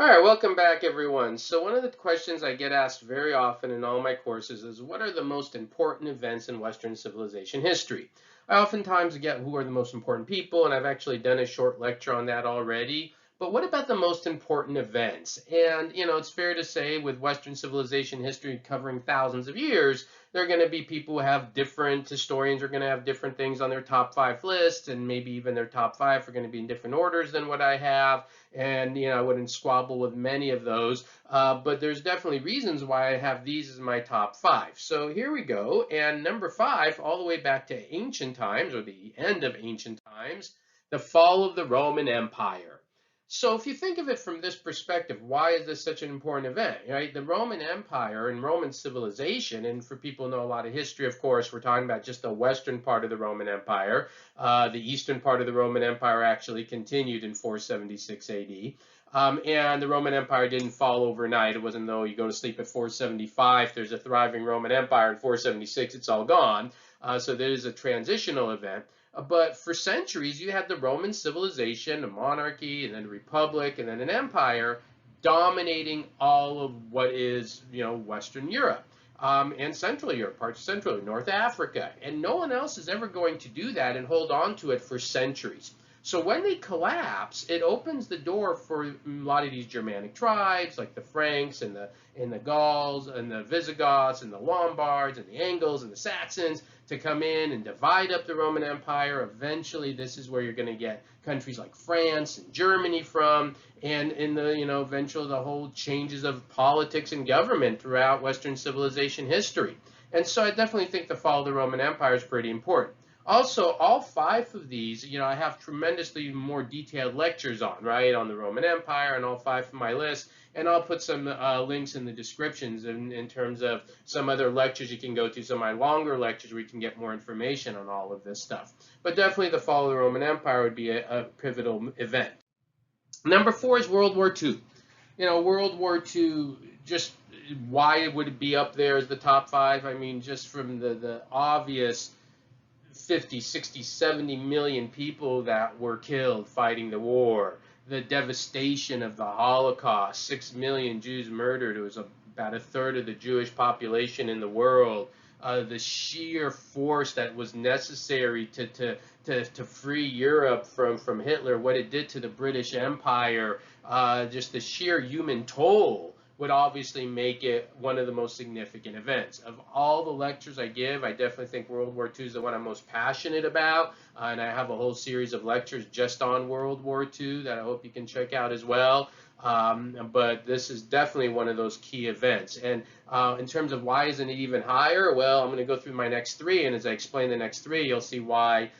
All right, welcome back, everyone. So one of the questions I get asked very often in all my courses is, what are the most important events in Western civilization history? I oftentimes get who are the most important people, and I've actually done a short lecture on that already. But what about the most important events? And, it's fair to say with Western civilization history covering thousands of years, there are going to be people who have different historians are going to have different things on their top five lists, and maybe even their top five are going to be in different orders than what I have. And I wouldn't squabble with many of those, but there's definitely reasons why I have these as my top five. So here we go. And number five, all the way back to ancient times, or the end of ancient times, the fall of the Roman Empire. So if you think of it from this perspective, why is this such an important event, right? The Roman Empire and Roman civilization, and for people who know a lot of history, of course, we're talking about just the western part of the Roman Empire. The eastern part of the Roman Empire actually continued in 476 AD. And the Roman Empire didn't fall overnight. It wasn't though you go to sleep at 475, there's a thriving Roman Empire. In 476, it's all gone. So there is a transitional event. But for centuries, you had the Roman civilization, a monarchy, and then a republic, and then an empire dominating all of what is, Western Europe. And Central Europe, parts of Central Europe, North Africa. And no one else is ever going to do that and hold on to it for centuries. So when they collapse, it opens the door for a lot of these Germanic tribes, like the Franks and the Gauls and the Visigoths and the Lombards and the Angles and the Saxons, to come in and divide up the Roman Empire. Eventually, this is where you're going to get countries like France and Germany from, and in the, eventually the whole changes of politics and government throughout Western civilization history. And so I definitely think the fall of the Roman Empire is pretty important. Also, all five of these, I have tremendously more detailed lectures on, right, on the Roman Empire and all five of my list. And I'll put some links in the descriptions in terms of some other lectures you can go to, some of my longer lectures where you can get more information on all of this stuff. But definitely the fall of the Roman Empire would be a pivotal event. Number four is World War II. World War II, just why would it be up there as the top five? I mean, just from the obvious 50, 60, 70 million people that were killed fighting the war, the devastation of the Holocaust, 6 million Jews murdered. It was about a third of the Jewish population in the world. The sheer force that was necessary to free Europe from Hitler, what it did to the British Empire, just the sheer human toll would obviously make it one of the most significant events. Of all the lectures I give, I definitely think World War II is the one I'm most passionate about, and I have a whole series of lectures just on World War II that I hope you can check out as well. But this is definitely one of those key events. And in terms of why isn't it even higher, well, I'm going to go through my next three, and as I explain the next three, you'll see why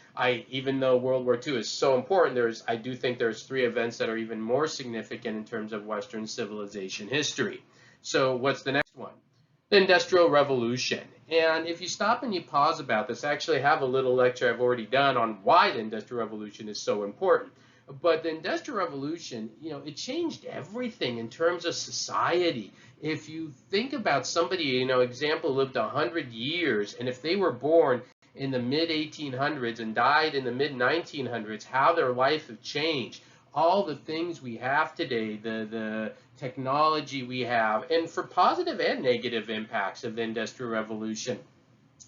even though World War II is so important, I do think there's three events that are even more significant in terms of Western civilization history. So what's the next one? The Industrial Revolution. And if you stop and you pause about this, I actually have a little lecture I've already done on why the Industrial Revolution is so important. But the Industrial Revolution, it changed everything in terms of society. If you think about somebody, example, lived 100 years, and if they were born in the mid 1800s and died in the mid 1900s, how their life have changed. All the things we have today, the technology we have, and for positive and negative impacts of the Industrial Revolution.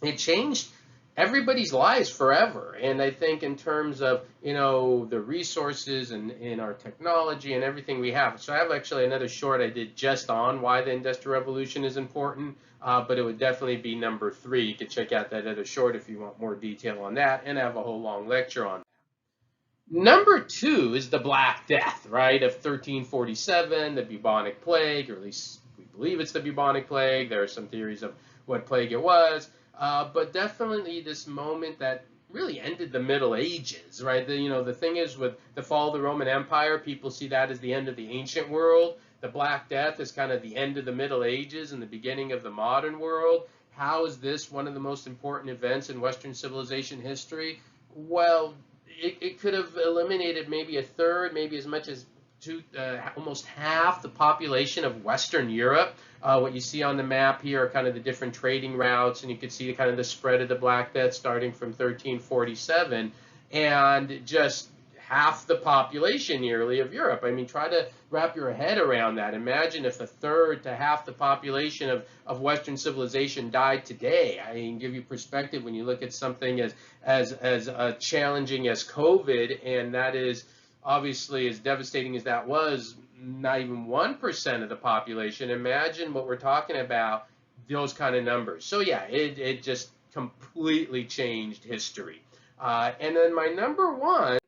It changed everybody's lives forever. And I think in terms of, the resources and in our technology and everything we have. So I have actually another short I did just on why the Industrial Revolution is important, but it would definitely be number three. You can check out that other short if you want more detail on that, and I have a whole long lecture on that. Number two is the Black Death, right, of 1347, the bubonic plague, or at least we believe it's the bubonic plague. There are some theories of what plague it was. But definitely this moment that really ended the Middle Ages, right? The thing is, with the fall of the Roman Empire, people see that as the end of the ancient world. The Black Death is kind of the end of the Middle Ages and the beginning of the modern world. How is this one of the most important events in Western civilization history? Well, it could have eliminated maybe a third, maybe as much as almost half the population of Western Europe. What you see on the map here are kind of the different trading routes, and you can see kind of the spread of the Black Death starting from 1347, and just half the population nearly of Europe. I mean, try to wrap your head around that. Imagine if a third to half the population of Western civilization died today. I mean, give you perspective when you look at something as challenging as COVID, and that is obviously as devastating as that was, not even 1% of the population. Imagine what we're talking about, those kind of numbers. So yeah, it just completely changed history. And then my number one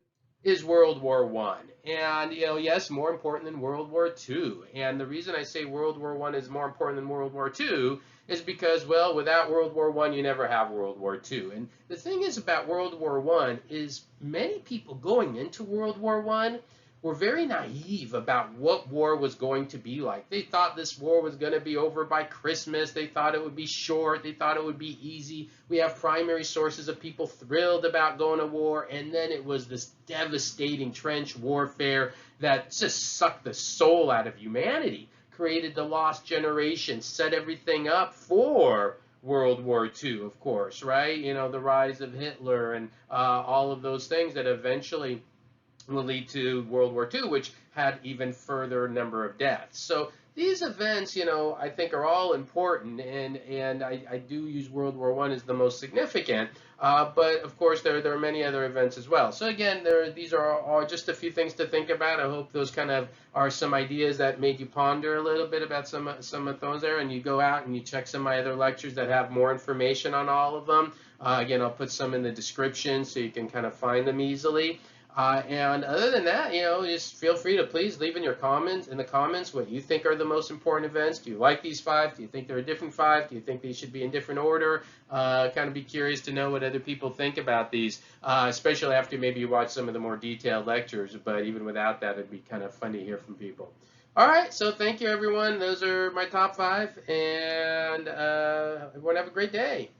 is World War One. And yes, more important than World War Two. And the reason I say World War One is more important than World War Two is because, well, without World War One, you never have World War Two. And the thing is about World War One is many people going into World War One were very naive about what war was going to be like. They thought this war was going to be over by Christmas. They thought it would be short. They thought it would be easy. We have primary sources of people thrilled about going to war, and then it was this devastating trench warfare that just sucked the soul out of humanity, created the lost generation, set everything up for World War II, of course, right? The rise of Hitler and all of those things that eventually will lead to World War II, which had even further number of deaths. So these events, I think are all important, and I do use World War I as the most significant, but of course there are many other events as well. So again, these are all just a few things to think about. I hope those kind of are some ideas that made you ponder a little bit about some of those there, and you go out and you check some of my other lectures that have more information on all of them. Again, I'll put some in the description so you can kind of find them easily. And other than that, just feel free to please leave in the comments what you think are the most important events. Do you like these 5? Do you think they're a different 5? Do you think they should be in different order? Kind of be curious to know what other people think about these, especially after maybe you watch some of the more detailed lectures. But even without that, it'd be kind of fun to hear from people. All right, so thank you, everyone. Those are my top 5, and everyone have a great day.